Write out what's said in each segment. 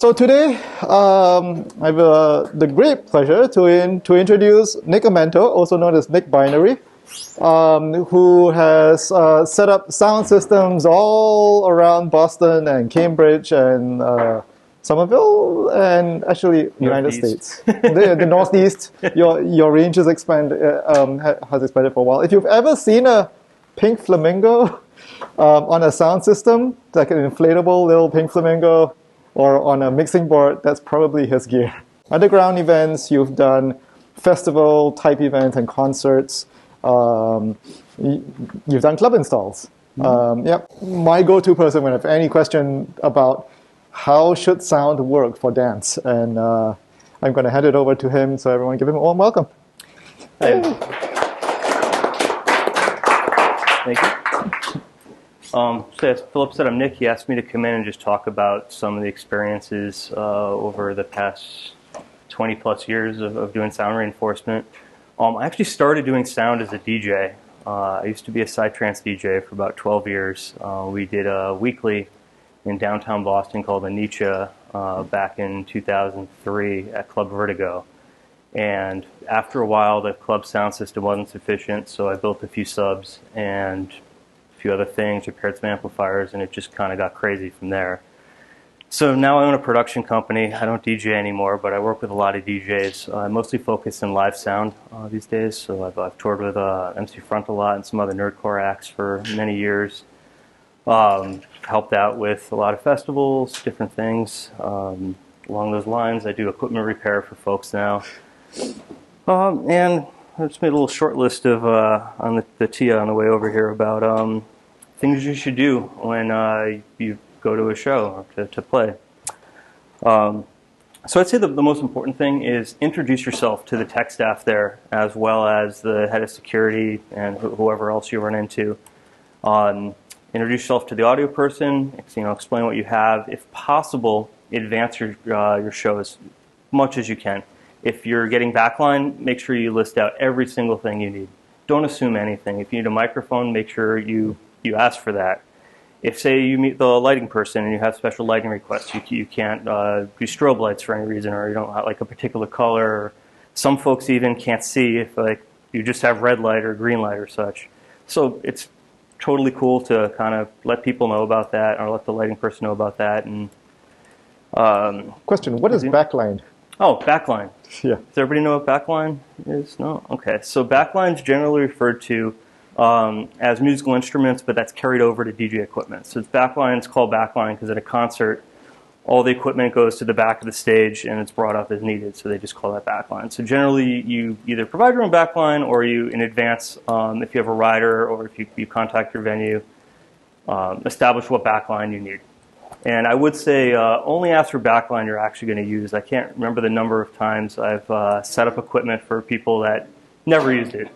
So today, I have the great pleasure to introduce Nick Amento, also known as Nick Binary, who has set up sound systems all around Boston and Cambridge and Somerville and actually United States, the Northeast. Your range has expanded for a while. If you've ever seen a pink flamingo on a sound system, like an inflatable little pink flamingo, or on a mixing board, that's probably his gear. Underground events, you've done festival type events and concerts. You've done club installs. My go-to person when I have any question about how should sound work for dance, and I'm going to hand it over to him. So everyone, give him a warm welcome. Thank you. So as Philip said, I'm Nick. He asked me to come in and just talk about some of the experiences over the past 20 plus years of doing sound reinforcement. I actually started doing sound as a DJ. I used to be a psytrance DJ for about 12 years. We did a weekly in downtown Boston called Anicha back in 2003 at Club Vertigo. And after a while, the club sound system wasn't sufficient, so I built a few subs and few other things, repaired some amplifiers, and it just kind of got crazy from there. So now I own a production company. I don't DJ anymore, but I work with a lot of DJs. I mostly focus in live sound these days. So I've toured with MC Front a lot and some other nerdcore acts for many years. Helped out with a lot of festivals, different things. Along those lines, I do equipment repair for folks now. And I just made a little short list of on the TIA on the way over here about things you should do when you go to a show or to play. So I'd say the most important thing is introduce yourself to the tech staff there, as well as the head of security and whoever else you run into. Introduce yourself to the audio person. Explain what you have. If possible, advance your show as much as you can. If you're getting backline, make sure you list out every single thing you need. Don't assume anything. If you need a microphone, make sure you ask for that. If, say, you meet the lighting person and you have special lighting requests, you can't do strobe lights for any reason, or you don't like a particular color. Or some folks even can't see if you just have red light or green light or such. So it's totally cool to kind of let people know about that, or let the lighting person know about that. And question: what is backline? Oh, backline. Yeah. Does everybody know what backline is? No? Okay. So backline is generally referred to as musical instruments, but that's carried over to DJ equipment. So backline is called backline because at a concert, all the equipment goes to the back of the stage and it's brought up as needed, so they just call that backline. So generally, you either provide your own backline or you, in advance, if you have a rider or if you contact your venue, establish what backline you need. And I would say only ask for backline you're actually going to use. I can't remember the number of times I've set up equipment for people that never used it.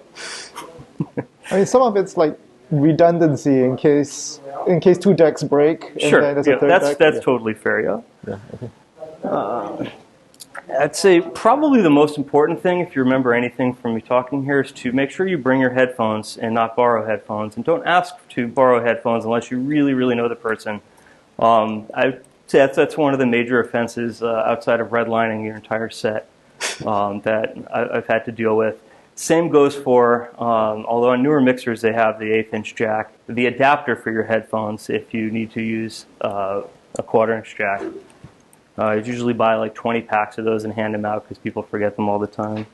I mean, some of it's like redundancy in case two decks break. Sure, and there's a third that's deck. totally fair. Yeah. Okay. I'd say probably the most important thing, if you remember anything from me talking here, is to make sure you bring your headphones and not borrow headphones. And don't ask to borrow headphones unless you really, really know the person. I'd say that's one of the major offenses outside of redlining your entire set that I've had to deal with. Same goes for, although on newer mixers they have the 1/8" jack, the adapter for your headphones if you need to use a 1/4" jack. I usually buy like 20 packs of those and hand them out because people forget them all the time.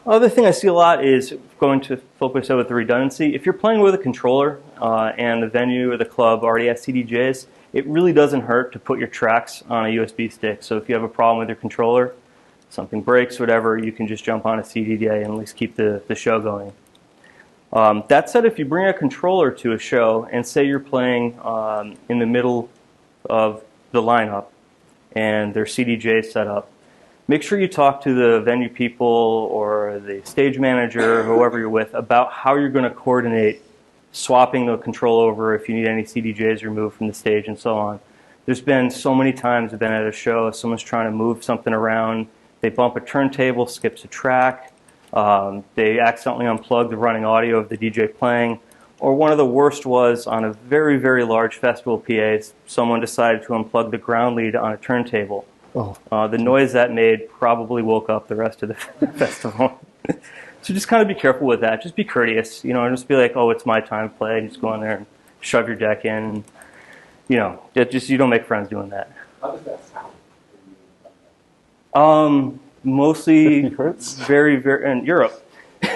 Other thing I see a lot is going to focus with the redundancy. If you're playing with a controller and the venue or the club already has CDJs, it really doesn't hurt to put your tracks on a USB stick. So if you have a problem with your controller, something breaks, whatever, you can just jump on a CDJ and at least keep the show going. That said, if you bring a controller to a show and say you're playing in the middle of the lineup and there's CDJs set up, make sure you talk to the venue people or the stage manager, or whoever you're with, about how you're going to coordinate swapping the control over if you need any CDJs removed from the stage and so on. There's been so many times I've been at a show, someone's trying to move something around, they bump a turntable, skips a track, they accidentally unplug the running audio of the DJ playing, Or one of the worst was on a very, very large festival PA, someone decided to unplug the ground lead on a turntable. Oh. The noise that made probably woke up the rest of the festival. So just kind of be careful with that. Just be courteous, you know, and just be like, oh, it's my time to play. And just go in there and shove your deck in. And, you know, you don't make friends doing that. How does that sound? Mostly 50 hertz? very, very, in Europe.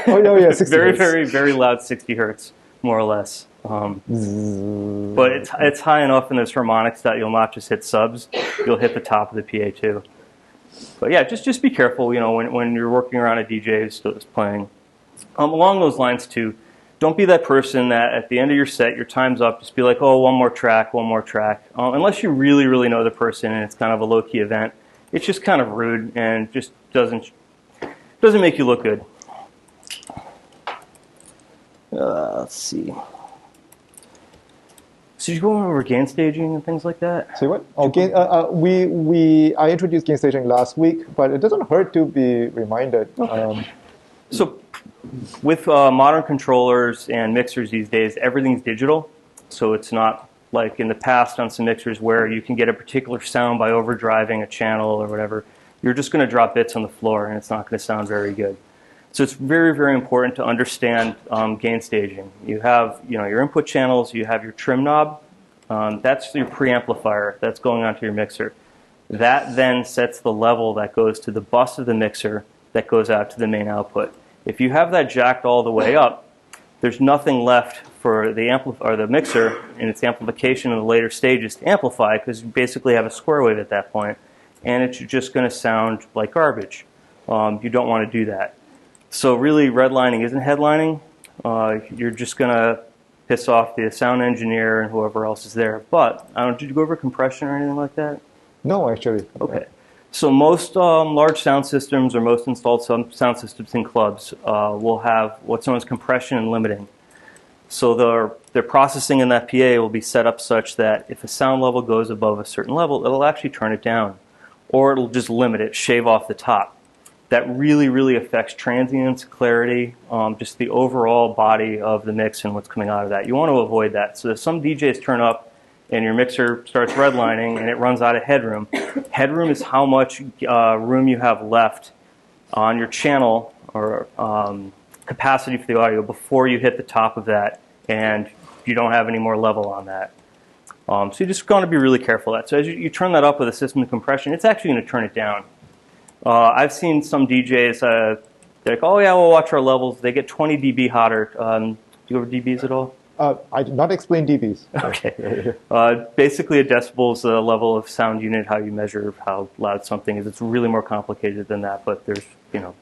Oh, no, yeah, 60 very, hertz. very, very loud 60 hertz, more or less. But it's high enough in those harmonics that you'll not just hit subs, you'll hit the top of the PA too. But yeah, just be careful, you know, when you're working around a DJ who's playing. Along those lines too, don't be that person that at the end of your set, your time's up, just be like, oh, one more track. Unless you really, really know the person and it's kind of a low-key event, it's just kind of rude and just doesn't make you look good. Let's see. So you go over gain staging and things like that? Say what? Oh, I introduced gain staging last week, but it doesn't hurt to be reminded. Okay. So with modern controllers and mixers these days, everything's digital. So it's not like in the past on some mixers where you can get a particular sound by overdriving a channel or whatever. You're just going to drop bits on the floor and it's not going to sound very good. So it's very, very important to understand gain staging. You have, you know, your input channels, you have your trim knob. That's your preamplifier that's going onto your mixer. That then sets the level that goes to the bus of the mixer that goes out to the main output. If you have that jacked all the way up, there's nothing left for the mixer in its amplification in the later stages to amplify because you basically have a square wave at that point, and it's just going to sound like garbage. You don't want to do that. So really, redlining isn't headlining. You're just going to piss off the sound engineer and whoever else is there. But did you go over compression or anything like that? No, actually. Okay. So most large sound systems or most installed sound systems in clubs will have what's known as compression and limiting. So their processing in that PA will be set up such that if a sound level goes above a certain level, it'll actually turn it down. Or it'll just limit it, shave off the top. That really, really affects transients, clarity, just the overall body of the mix and what's coming out of that. You want to avoid that. So if some DJs turn up and your mixer starts redlining and it runs out of headroom, headroom is how much room you have left on your channel or capacity for the audio before you hit the top of that and you don't have any more level on that. So you just want to be really careful of that. So as you turn that up with a system compression, it's actually going to turn it down. I've seen some DJs, they're like, oh yeah, we'll watch our levels. They get 20 dB hotter. Do you go over dBs at all? I did not explain dBs. Okay. Basically, a decibel is the level of sound unit, how you measure how loud something is. It's really more complicated than that, but there's, you know,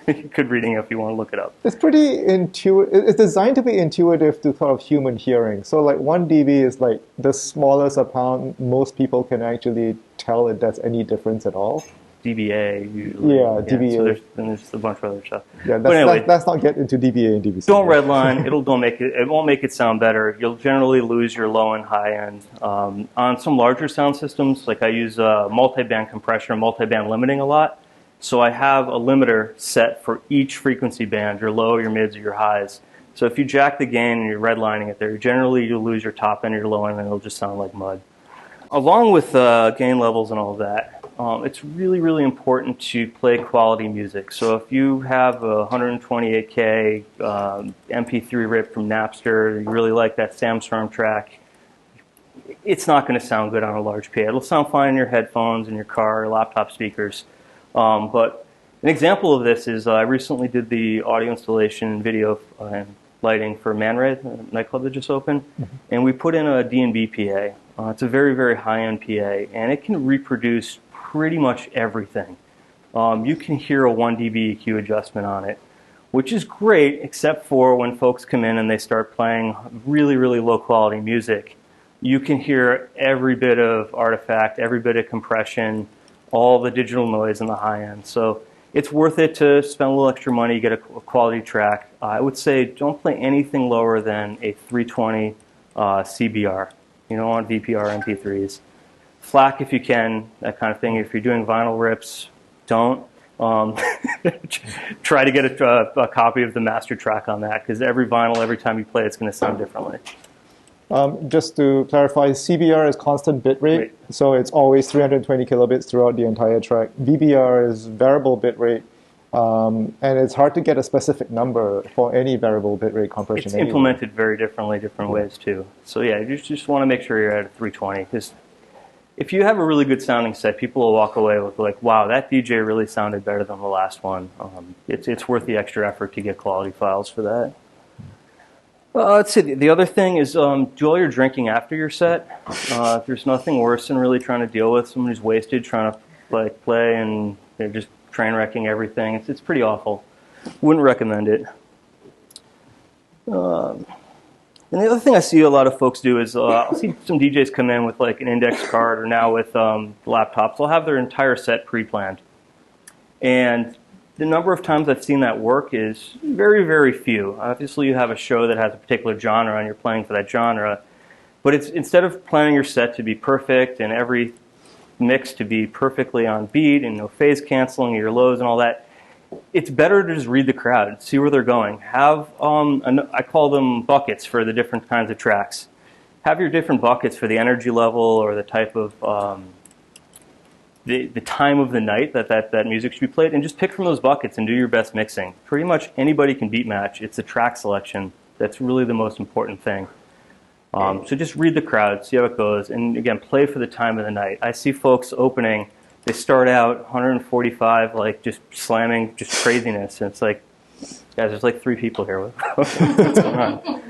good reading if you want to look it up. It's pretty intuitive. It's designed to be intuitive to sort of human hearing. So like 1 dB is like the smallest amount most people can actually tell if there's any difference at all. dBA usually. Yeah, dBA. So there's a bunch of other stuff. Yeah, but anyway, let's not get into dBA and dBc. Don't redline. It won't make it sound better. You'll generally lose your low and high end. On some larger sound systems, like I use multi-band compression or multi-band limiting a lot. So I have a limiter set for each frequency band, your low, your mids, or your highs. So if you jack the gain and you're redlining it there, generally you'll lose your top end or your low end and it'll just sound like mud. Along with gain levels and all of that, it's really, really important to play quality music. So if you have a 128K MP3 rip from Napster, you really like that Sam Storm track, it's not going to sound good on a large PA. It'll sound fine in your headphones, in your car, or laptop speakers. But an example of this is I recently did the audio installation and video and lighting for Man Ray, the nightclub that just opened, and we put in a D&B PA. It's a very, very high-end PA, and it can reproduce pretty much everything. You can hear a 1 dB EQ adjustment on it, which is great, except for when folks come in and they start playing really, really low-quality music. You can hear every bit of artifact, every bit of compression, all the digital noise in the high end. So it's worth it to spend a little extra money, get a quality track. I would say don't play anything lower than a 320 CBR. You don't want VPR MP3s. FLAC if you can, that kind of thing. If you're doing vinyl rips, don't. try to get a copy of the master track on that, because every vinyl, every time you play, it's going to sound differently. Just to clarify, CBR is constant bit rate, Right. so it's always 320 kilobits throughout the entire track. VBR is variable bit rate, and it's hard to get a specific number for any variable bit rate compression. It's implemented very differently, different ways too. So yeah, you just want to make sure you're at a 320, because if you have a really good sounding set, people will walk away with like, wow, that DJ really sounded better than the last one. It's worth the extra effort to get quality files for that. Let's see. The other thing is do all your drinking after your set. There's nothing worse than really trying to deal with someone who's wasted, trying to like play and they're just train wrecking everything. It's pretty awful. Wouldn't recommend it. And the other thing I see a lot of folks do is I'll see some DJs come in with like an index card, or now with laptops, they'll have their entire set pre-planned. And the number of times I've seen that work is very, very few. Obviously, you have a show that has a particular genre and you're playing for that genre. But it's instead of planning your set to be perfect and every mix to be perfectly on beat and no phase canceling your lows and all that, it's better to just read the crowd, see where they're going. Have, I call them buckets for the different kinds of tracks. Have your different buckets for the energy level or the type of the time of the night that music should be played, and just pick from those buckets and do your best mixing. Pretty much anybody can beat match. It's the track selection that's really the most important thing. So just read the crowd, see how it goes, and again, play for the time of the night. I see folks opening, they start out 145, like just slamming, just craziness, and it's like, guys, there's like 3 people here. What's going on?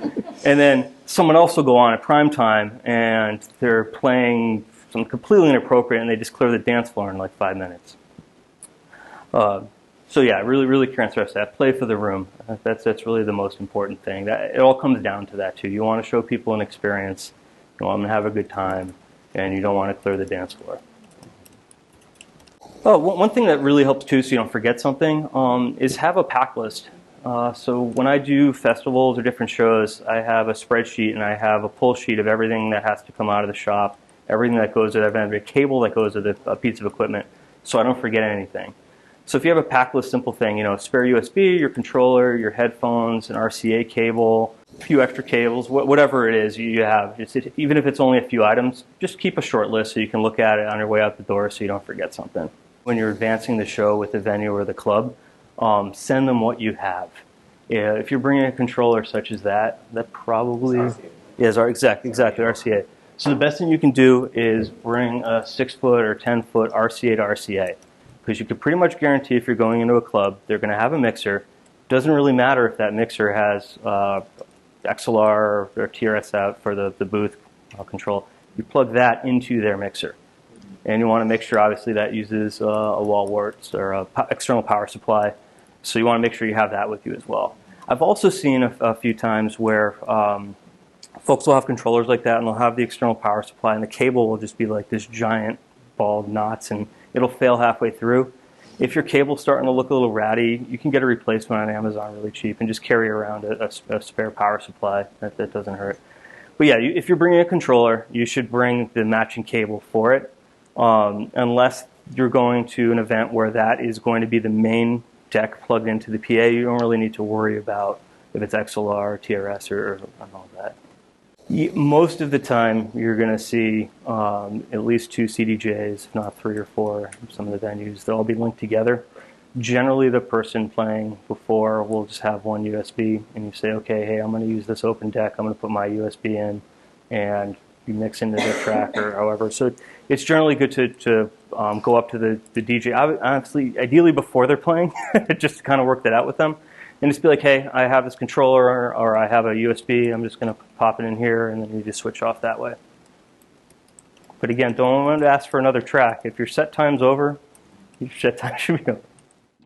And then someone else will go on at prime time, and they're playing something completely inappropriate, and they just clear the dance floor in like 5 minutes. So yeah, really can't stress that. Play for the room. That's really the most important thing. It all comes down to that too. You want to show people an experience. You want them to have a good time, and you don't want to clear the dance floor. Oh, one thing that really helps too, so you don't forget something, is have a pack list. So when I do festivals or different shows, I have a spreadsheet and I have a pull sheet of everything that has to come out of the shop, everything that goes with it, every cable that goes with a piece of equipment, so I don't forget anything. So if you have a pack list, simple thing, spare USB, your controller, your headphones, an RCA cable, a few extra cables, whatever it is you have, even if it's only a few items, just keep a short list so you can look at it on your way out the door so you don't forget something. When you're advancing the show with the venue or the club, send them what you have. If you're bringing a controller such as that probably is exactly RCA. So the best thing you can do is bring a 6-foot or 10-foot RCA to RCA, because you can pretty much guarantee if you're going into a club, they're going to have a mixer. Doesn't really matter if that mixer has XLR or TRS out for the booth control. You plug that into their mixer. And you want to make sure, obviously, that uses a wall wart or an external power supply. So you want to make sure you have that with you as well. I've also seen a few times where folks will have controllers like that, and they'll have the external power supply, and the cable will just be like this giant ball of knots, and it'll fail halfway through. If your cable's starting to look a little ratty, you can get a replacement on Amazon really cheap and just carry around a spare power supply. That doesn't hurt. But yeah, if you're bringing a controller, you should bring the matching cable for it. Unless you're going to an event where that is going to be the main deck plugged into the PA, you don't really need to worry about if it's XLR, TRS, or all that. Most of the time, you're going to see at least 2 CDJs, if not 3 or 4, some of the venues. They'll all be linked together. Generally, the person playing before will just have one USB, and you say, okay, hey, I'm going to use this open deck. I'm going to put my USB in, and you mix into the track or however. So it's generally good to go up to the DJ, honestly, ideally before they're playing, just to kind of work that out with them. And just be like, hey, I have this controller or I have a USB. I'm just going to pop it in here, and then you just switch off that way. But again, don't want to ask for another track. If your set time's over, your set time should be over.